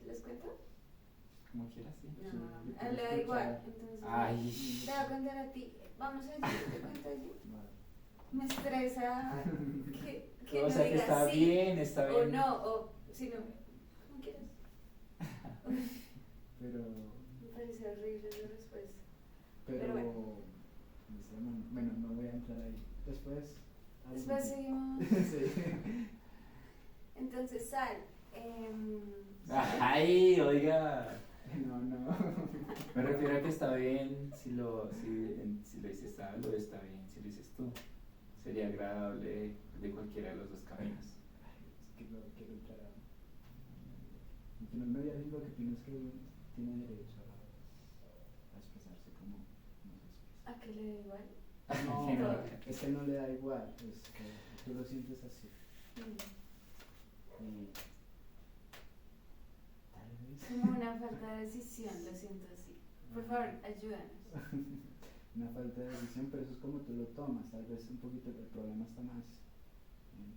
¿les cuento? Como quieras, sí. No, le da igual, entonces Ay. te voy a contar a ti, vamos allí, te cuento allí. Vale. Me estresa que O no sea que digas está sí, bien, está bien. o no, o si no, como quieras. Pero Me parece horrible la respuesta. Pero bueno. bueno, no voy a entrar ahí. Después seguimos. Sí. Entonces, sal. Ay, oiga. No. Me refiero a que está bien si lo dices Salo, está bien si lo dices tú. Sería agradable de cualquiera de los dos caminos. Es que no quiero entrar a... Al final me voy a decir lo que opino es que uno tiene derecho a expresarse como se expresa. ¿A qué le da igual? No, Que no. es que no le da igual, es que tú lo sientes así. Mm. Y tal vez Como una falta de decisión, lo siento así. Por favor, ayúdanos. una falta de decisión, pero eso es como tú lo tomas. Tal vez un poquito el problema está más en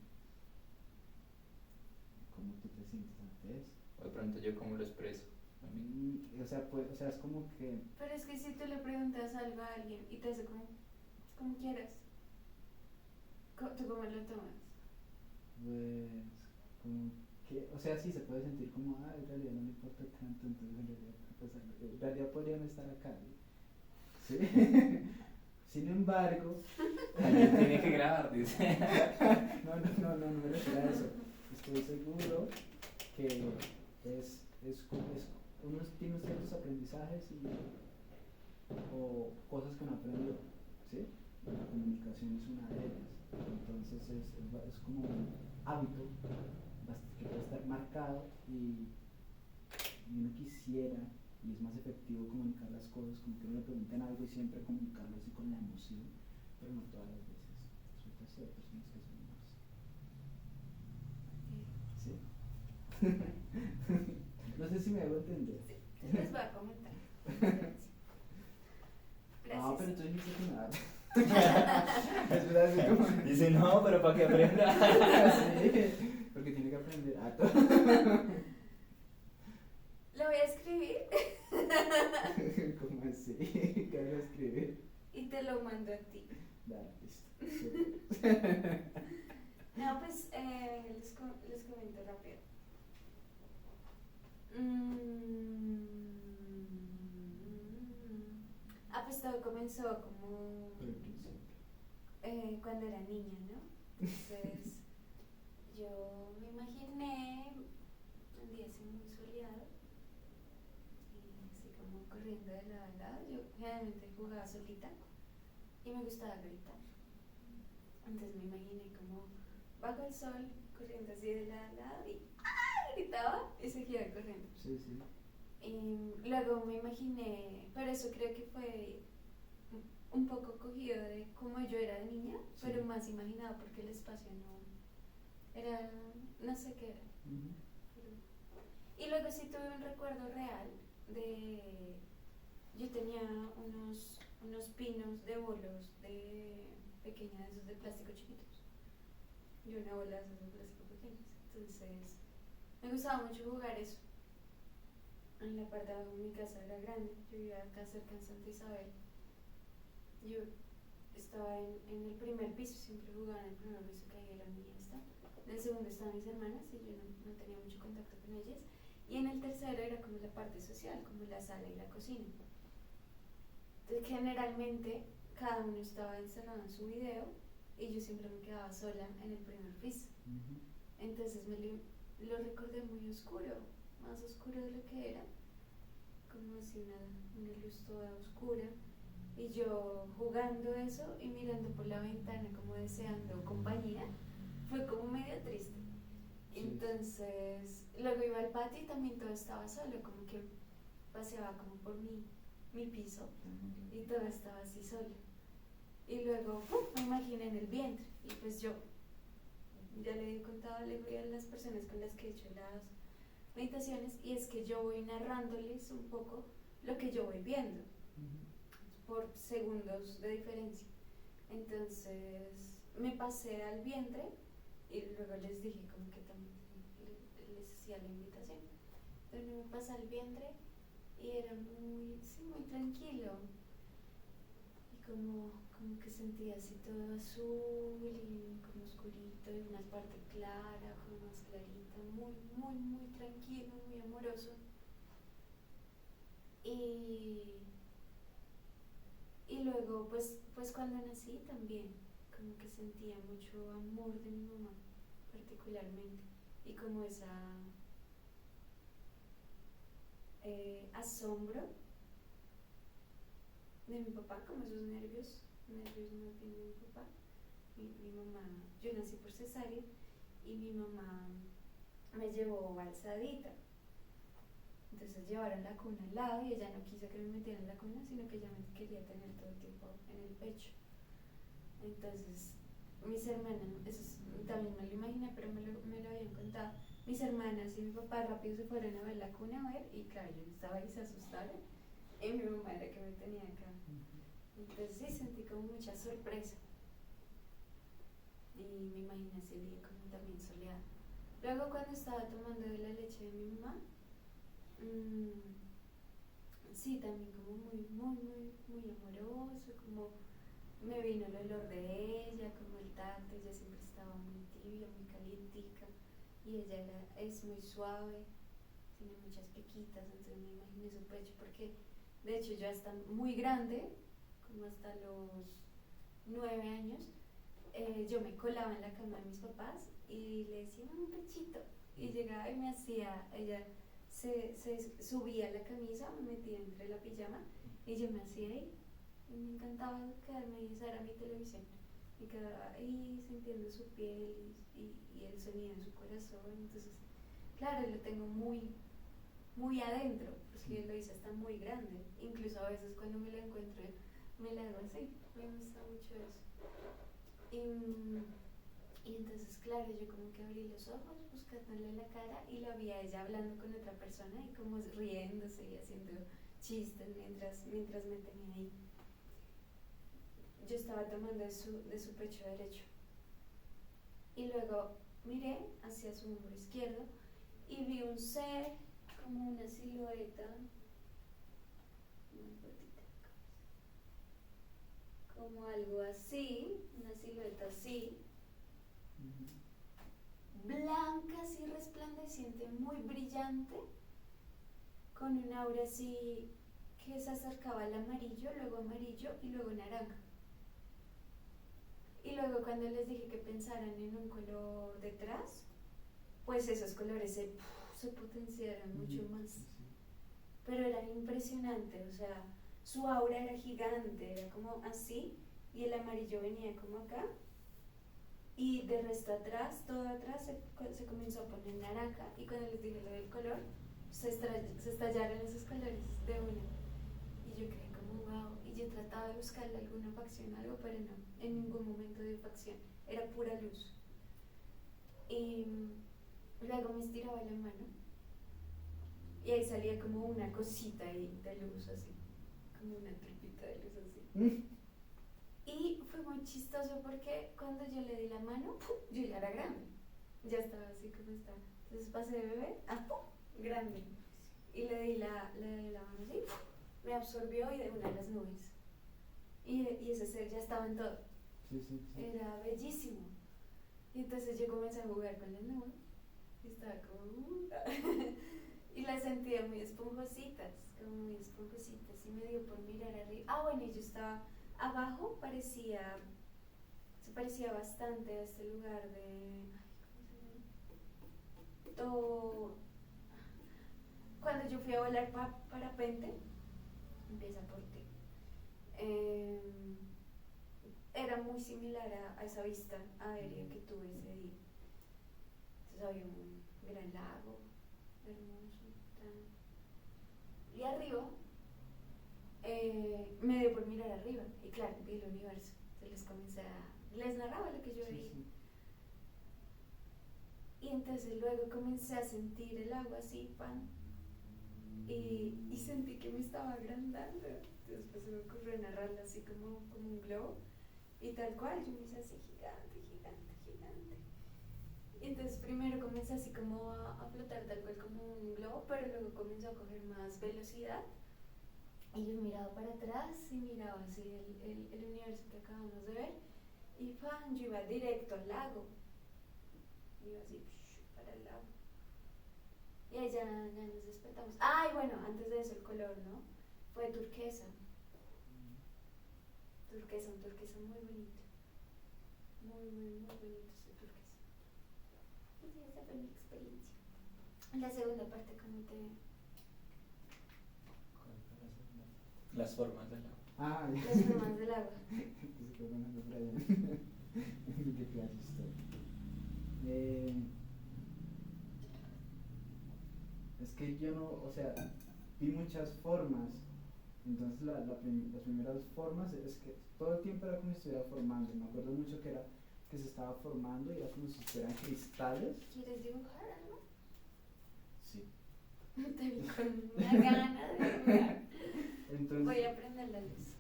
cómo tú te sientes ante eso. O de pronto yo cómo lo expreso. O sea, es como que Pero es que si tú le preguntas algo a alguien y te hace como quieras, ¿tú cómo lo tomas? pues como que, o sea, sí se puede sentir como, en realidad no le importa tanto, entonces en realidad podrían estar acá, ¿sí? Sin embargo, Alguien tiene que grabar, dice. no me refiero a eso. Estoy seguro que uno tiene ciertos aprendizajes o cosas que no aprendió, ¿sí? La comunicación es una de ellas. Entonces es como un hábito que puede estar marcado y uno quisiera, y es más efectivo comunicar las cosas, como que uno le pregunten algo y siempre comunicarlo así con la emoción, pero no todas las veces. Resulta ser personas que son más. ¿Sí? No sé si me hago entender. Sí, les voy a comentar. Gracias. No, pero tú dijiste que nada. Espera, así como... Dice, no, pero para que aprenda. Sí, porque tiene que aprender a todo. Lo voy a escribir ¿Cómo así? ¿Qué vas a escribir? y te lo mando a ti. Dale, listo. No, pues les comento rápido. Pues todo comenzó como Por el principio. cuando era niña, ¿no? Entonces yo me imaginé un día así muy soleado y así como corriendo de lado a lado. Yo generalmente jugaba solita y me gustaba gritar. Entonces me imaginé como bajo el sol, corriendo así de lado a lado y gritaba y seguía corriendo. Sí, sí. Y luego me imaginé, pero eso creo que fue un poco cogido de cómo yo era de niña, Sí. pero más imaginado porque el espacio no era, no sé qué era. Y luego sí tuve un recuerdo real de, yo tenía unos pinos de bolos de pequeña, esos de plástico chiquitos, y una bola de esos de plástico pequeños. Entonces me gustaba mucho jugar eso. En la parte de abajo mi casa era grande, yo vivía acá cerca en Santa Isabel. Yo estaba en el primer piso, siempre jugaba en el primer piso que ahí era mi está. En el segundo estaban mis hermanas y yo no tenía mucho contacto con ellas. Y en el tercero era como la parte social, como la sala y la cocina. Entonces generalmente cada uno estaba encerrado en su video y yo siempre me quedaba sola en el primer piso. Entonces lo recordé muy oscuro, más oscuro de lo que era, como así una luz toda oscura, y yo jugando eso y mirando por la ventana como deseando compañía. Fue como medio triste. Sí. Entonces luego iba al patio y también todo estaba solo, como que paseaba como por mi piso y todo estaba así solo. Y luego me imaginé en el vientre y pues yo ya le he contado, le voy a las personas con las que he hecho las meditaciones, y es que yo voy narrándoles un poco lo que yo voy viendo por segundos de diferencia. Entonces me pasé al vientre y luego les dije como que también les hacía la invitación. Entonces me pasé al vientre y era muy tranquilo y como que sentía así todo azul y como oscurito y una parte clara, como más clarita, muy tranquilo, muy amoroso. Y luego pues cuando nací también como que sentía mucho amor de mi mamá particularmente, y como esa asombro de mi papá, como esos nervios más bien de mi papá. Mi mamá, yo nací por cesárea y mi mamá me llevó alzadita. Entonces llevaron la cuna al lado y ella no quiso que me metiera en la cuna, sino que ella me quería tener todo el tiempo en el pecho. Entonces, mis hermanas, también me lo imaginé, pero me lo habían contado. Mis hermanas y mi papá rápido se fueron a ver la cuna, a ver, y claro, yo estaba ahí, se asustaron, y mi mamá era que me tenía acá. Entonces sí, sentí como mucha sorpresa. Y me imaginé ese día como también soleado. Luego cuando estaba tomando de la leche de mi mamá, sí, también como muy amoroso, como me vino el olor de ella, como el tacto, ella siempre estaba muy tibia, muy calientica, y ella es muy suave, tiene muchas pequitas, entonces me imaginé su pecho, porque de hecho yo hasta muy grande, como hasta los 9 años, yo me colaba en la cama de mis papás y le decía un pechito, y llegaba y me hacía, ella se subía la camisa, me metía entre la pijama y yo me hacía ahí, y me encantaba quedarme ahí, esa era mi televisión, y quedaba ahí sintiendo su piel y el sonido de su corazón. Entonces claro, lo tengo muy adentro, porque yo lo hice hasta muy grande, incluso a veces cuando me lo encuentro me la hago así, me gusta mucho eso. Y entonces, claro, yo como que abrí los ojos buscándole la cara y la vi a ella hablando con otra persona y como riéndose y haciendo chistes mientras me tenía ahí. Yo estaba tomando de su pecho derecho. Y luego miré hacia su hombro izquierdo y vi un ser, como una silueta, muy gordita, como algo así, una silueta así, blanca, así resplandeciente, muy brillante, con un aura así que se acercaba al amarillo y luego naranja. Y luego cuando les dije que pensaran en un color detrás, pues esos colores se potenciaron mucho más. Pero era impresionante, o sea, su aura era gigante, era como así, y el amarillo venía como acá, y de resto atrás, todo atrás se comenzó a poner naranja, y cuando les dije lo del color, se estallaron esos colores de una. Y yo quedé como wow, y yo trataba de buscarle alguna facción, algo, pero no, en ningún momento de facción, era pura luz. Y luego me estiraba la mano, y ahí salía como una cosita ahí de luz así, como una tripita de luz así. Y fue muy chistoso porque cuando yo le di la mano, yo ya era grande, ya estaba así como estaba. Entonces pasé de bebé a grande, y le di la mano así, me absorbió y de una de las nubes. Y ese ser ya estaba en todo. Sí. Era bellísimo. Y entonces yo comencé a jugar con las nubes y estaba como y las sentía muy esponjositas, y me dio por mirar arriba. Bueno, y yo estaba abajo, se parecía bastante a este lugar de, ¿cómo se llama? Cuando yo fui a volar parapente, empieza por ti. Era muy similar a esa vista aérea que tuve ese día. Entonces había un gran lago, hermoso, y arriba me dio por mirar arriba, y claro, vi el universo. Entonces les narraba lo que yo veía. Sí. Y entonces luego comencé a sentir el agua así, y sentí que me estaba agrandando. Después se me ocurrió narrarla así como un globo, y tal cual, yo me hice así gigante. Y entonces primero comencé así como a flotar tal cual como un globo, pero luego comenzó a coger más velocidad, y yo miraba para atrás y miraba así el universo que acabamos de ver, y yo iba directo al lago, iba así para el lago. Y ahí ya nos despertamos. Y bueno, antes de eso el color, ¿no? Fue turquesa. Un turquesa muy bonito. Muy bonito ese turquesa. Sí, esa fue mi experiencia. La segunda parte, ¿cómo te...? ¿Cuál fue la segunda? Las formas del agua. Ah, Las formas del agua. entonces fue una por allá. En qué clase estoy. Es que yo no, o sea, vi muchas formas. Entonces las primeras formas es que todo el tiempo era como si estuviera formando. Me acuerdo mucho que era que se estaba formando y era como si estuvieran cristales. ¿Quieres dibujar algo? Sí. Te vi con una gana de dibujar. Entonces, Voy a prender la luz.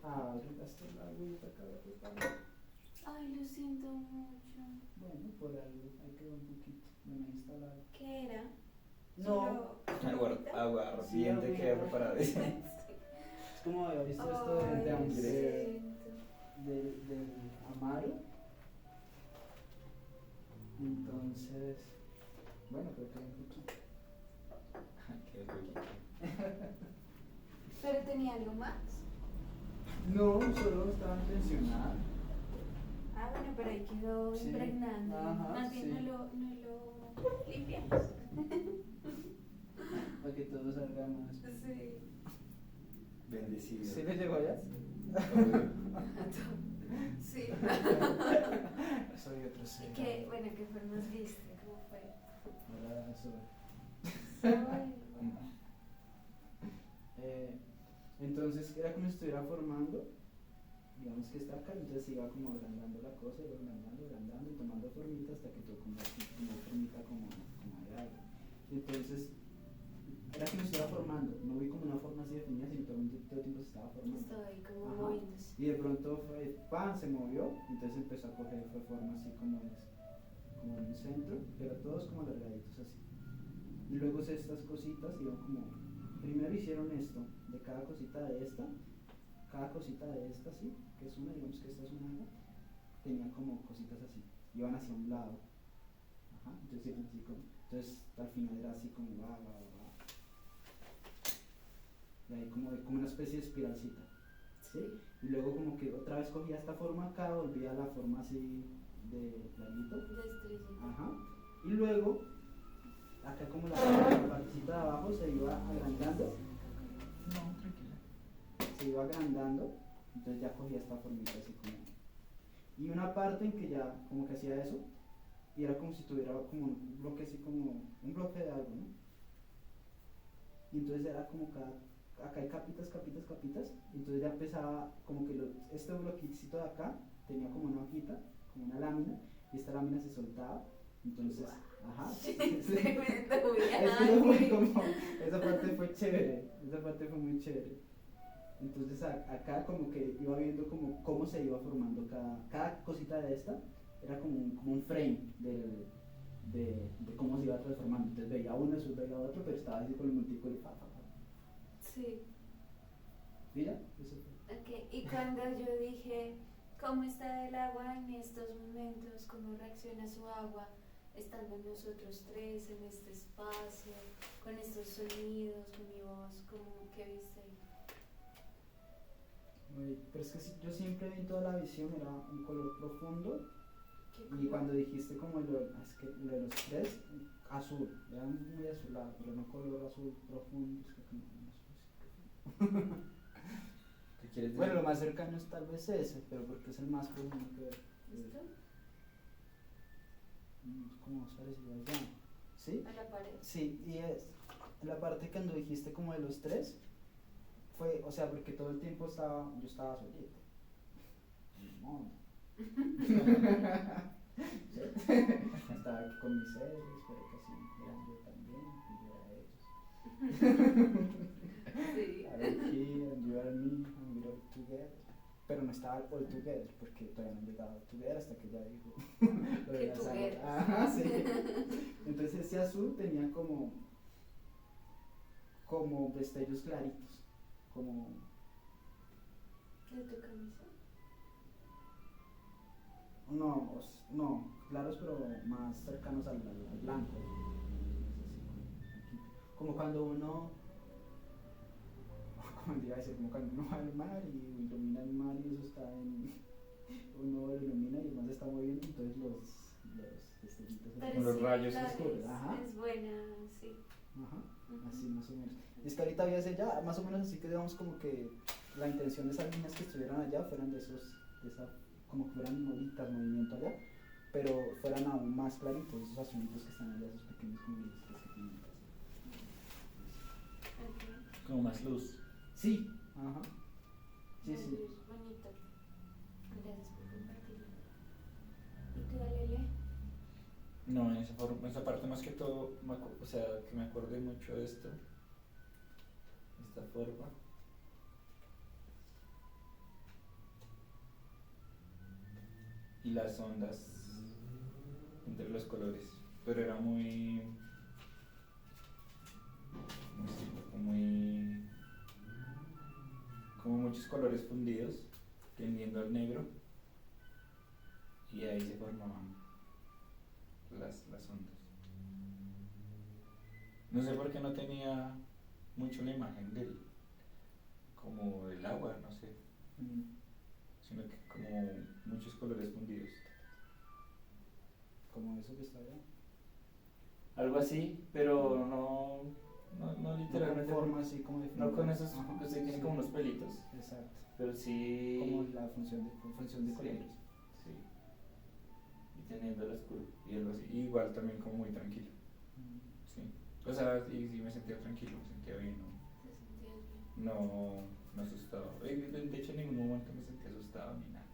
ah, regaste el agüita cada vez. Ay, lo siento mucho. Bueno, por algo, hay que ver un poquito. Bueno, ahí está la. ¿Qué era? No, Agua Sí, ardiente que agua. prepara. es como había visto esto Ay, de lo hambre. siento. Del Amaro. Entonces, bueno, creo que hay un poquito. Qué poquito. ¿Pero tenía algo más? No, solo estaba intencional. Ah, bueno, pero ahí quedó Sí. impregnando. Ajá, Más bien sí. no lo limpiamos. Para que todo salga más. Sí. Bendecido. ¿Sí le llegó ya? Sí. Soy otro ser. ¿Qué, bueno, qué formas viste? ¿Cómo fue? Ahora soy. Ay, Entonces era como si estuviera formando, digamos que está acá, entonces iba como agrandando la cosa, iba agrandando y tomando formita hasta que todo como formita como de algo. Entonces era como si estuviera formando, no vi como una forma así definida, sino todo el tiempo se estaba formando. estoy como Ajá. moviéndose. Y de pronto fue, ¡pam!, se movió, entonces empezó a coger fue forma así como en un centro, pero todos como alargaditos así. Y luego estas cositas iban como, primero hicieron esto, de cada cosita de esta, sí, que es una, digamos que esta es una agua, tenía como cositas así, iban hacia un lado, ajá, entonces iban así como, entonces al final era así como va, y ahí como una especie de espiralcita, ¿sí? Y luego como que otra vez cogía esta forma acá, volvía a la forma así de larguito, De estrellita. ajá, y luego acá como la partecita de abajo se iba agrandando, No, tranquila. se iba agrandando, entonces ya cogía esta formita así como, y una parte en que ya como que hacía eso, y era como si tuviera como un bloque así como, un bloque de algo, ¿no? Y entonces era como acá hay capitas, y entonces ya empezaba como que este bloquecito de acá tenía como una hojita, como una lámina, y esta lámina se soltaba, entonces, ajá. Tremendo Eso fue viaje. como, esa parte fue chévere, esa parte fue muy chévere. Entonces acá como que iba viendo como cómo se iba formando cada cosita de esta, era como un frame de cómo se iba transformando. Entonces veía uno, después veía otro, pero estaba así con el montículo y pa. Sí. ¿Mira? Eso fue. Okay. Y cuando yo dije, ¿cómo está el agua en estos momentos? ¿Cómo reacciona su agua? Estando nosotros tres en este espacio, con estos sonidos, con mi voz, ¿cómo que viste ahí? Pero es que yo siempre vi toda la visión, era un color profundo, ¿Qué y color? cuando dijiste como es que lo de los tres, azul, era muy azulado, pero no color azul profundo, es que como un azul así ¿Qué quieres profundo. Bueno, lo decir? más cercano es tal vez ese, pero porque es el más profundo que ¿Esto? ¿cómo es parecido allá? ¿Sí? A la pared. Sí, y es la parte cuando dijiste como de los tres, fue, o sea, porque todo el tiempo yo estaba solito. No. ¿Sí? Estaba aquí con mis seres, pero que sí, eran yo también, y yo era ellos. Sí. I am here, and you are me, and we're all together. Pero no estaba all together, porque todavía no han llegado all together hasta que ya dijo lo de Que las together. aguas. Ajá, sí. Entonces ese azul tenía como destellos claritos, como ¿De tu camisa? no, claros pero más cercanos al blanco. Como cuando uno, como iba a decir, como cuando uno va al mar y ilumina el mar y eso está uno lo ilumina y el mar se está moviendo, entonces los destellos destellitos Pero Con los sí, rayos claro, oscuros, ajá. es buena, sí. Ajá, Ujú. así más o menos. Y es que ahorita había ese ya, más o menos así que digamos como que la intención de esas líneas que estuvieran allá fueran de esos, de esa, como que fueran bolitas, movimiento allá, pero fueran aún más claritos, esos azulitos que están allá, esos pequeños como grises que tienen. Ok. como más luz. Sí, ajá. Sí, Muy sí. bonito. Gracias por compartirlo. ¿Y tú, Alele? No, en esa parte más que todo, o sea, que me acordé mucho de esto, esta forma. Y las ondas entre los colores, pero era muy, ¿cómo decirlo? Como muchos colores fundidos, tendiendo al negro, y ahí se formaban las ondas. No sé por qué no tenía mucho la imagen como del agua, no sé, Mm. sino que como muchos colores fundidos. Como eso que está allá. Algo así, pero no No con literalmente. forma así como No definida. con esos, Ajá, pues tiene sí. como unos pelitos, Exacto. pero sí. Como la función de Sí, colores. sí. Y teniendo el oscuro y algo así. Y igual también como muy tranquilo, Mm. sí. O sea, y sí me sentía tranquilo, me sentía bien, ¿Te sentías bien? no asustado. De hecho, en ningún momento me sentí asustado ni nada.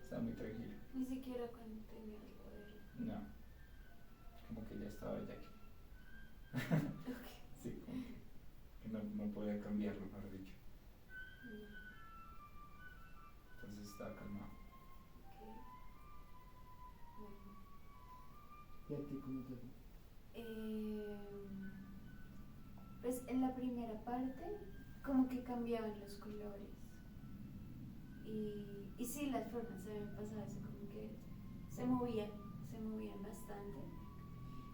Estaba muy tranquilo. Ni siquiera cuando tenía el poder. No, como que ya estaba ya aquí. Ok. Sí, como que no podía cambiarlo, mejor dicho. Entonces estaba calmado. Ok. Bueno. ¿Y a ti cómo te fue? Pues en la primera parte como que cambiaban los colores y sí, las formas se habían pasado así como que se movían bastante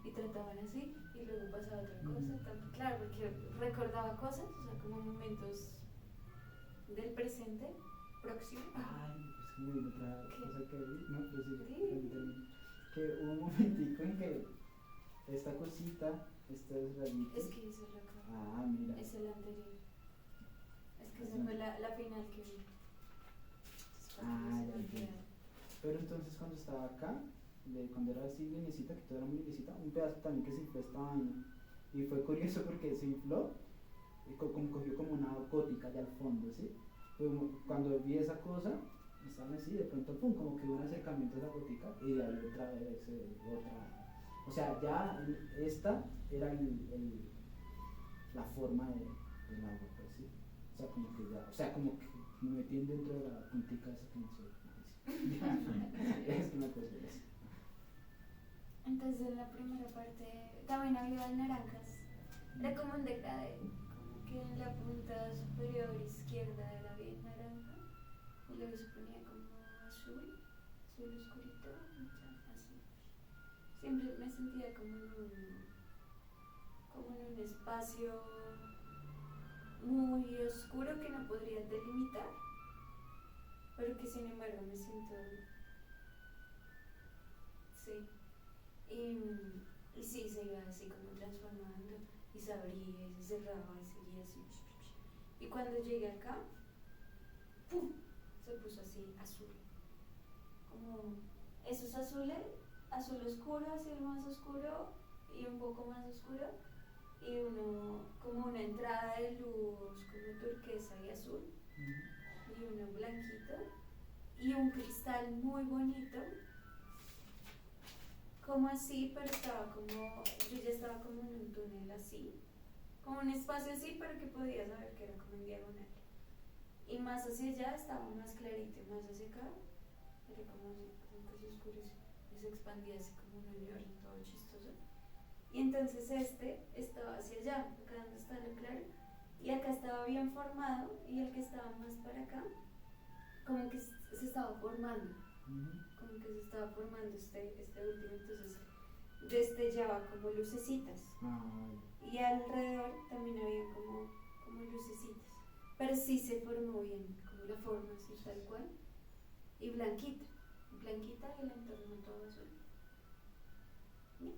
y trataban así y luego pasaba otra cosa, claro, porque recordaba cosas, o sea, como momentos del presente próximo. Ay, es que me vino otra ¿Qué? cosa que vi. No, pues sí, Sí. termino. Que hubo un momentico en que esta cosita, estos rayitos. Es que eso lo acabo. Ah, mira. Es el anterior. Es que esa Así. fue la final que vi. Ah, ya entiendo. Pero entonces cuando estaba acá, cuando era así linecita, que todo era muy linecita, un pedazo también que se infló esta vaina. Y fue curioso porque se infló y como cogió como una gótica allá al fondo, ¿sí? Cuando vi esa cosa, estaban así, de pronto, pum, como que hubo un acercamiento a esa gótica y de ahí otra vez, otra. O sea, ya esta era la forma del agua, pues sí. O sea, como que ya, o sea, como que me metí dentro de la puntica esa que no sé. Es que me acuerdo de eso. Entonces en la primera parte también había naranjas. Era como un degradé, como que en la punta superior izquierda era bien naranja y luego se ponía como azul oscurito, así. Siempre me sentía como en un espacio muy oscuro que no podría delimitar, pero que sin embargo me siento, sí. Y sí, se iba así como transformando y se abría y se cerraba y seguía así. Y cuando llegué acá, ¡pum! Se puso así azul. Como esos azules, azul oscuro, así el más oscuro y un poco más oscuro. Y uno, como una entrada de luz como turquesa y azul. Y uno blanquito. Y un cristal muy bonito. Como así, pero estaba como, yo ya estaba como en un túnel así, como un espacio así, pero que podía saber que era como en diagonal. Y más hacia allá estaba más clarito, y más hacia acá era como así, como que se oscureció y se expandía así como un universo todo chistoso. Y entonces este estaba hacia allá, acá donde está lo claro, y acá estaba bien formado, y el que estaba más para acá, como que se estaba formando. Como que se estaba formando este último, entonces destellaba como lucecitas. Y alrededor también había como lucecitas. Pero sí se formó bien, como la forma así tal cual. Y blanquita y el entorno todo azul. ¿Y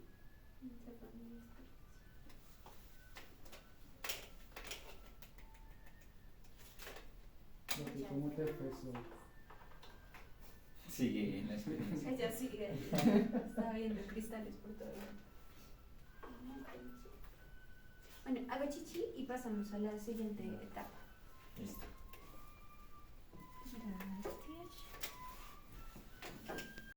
a ti cómo te fue eso? Sigue en la experiencia. Ella sigue, estaba viendo cristales por todo lado. Bueno, hago chichi y pasamos a la siguiente etapa. Listo. Gracias.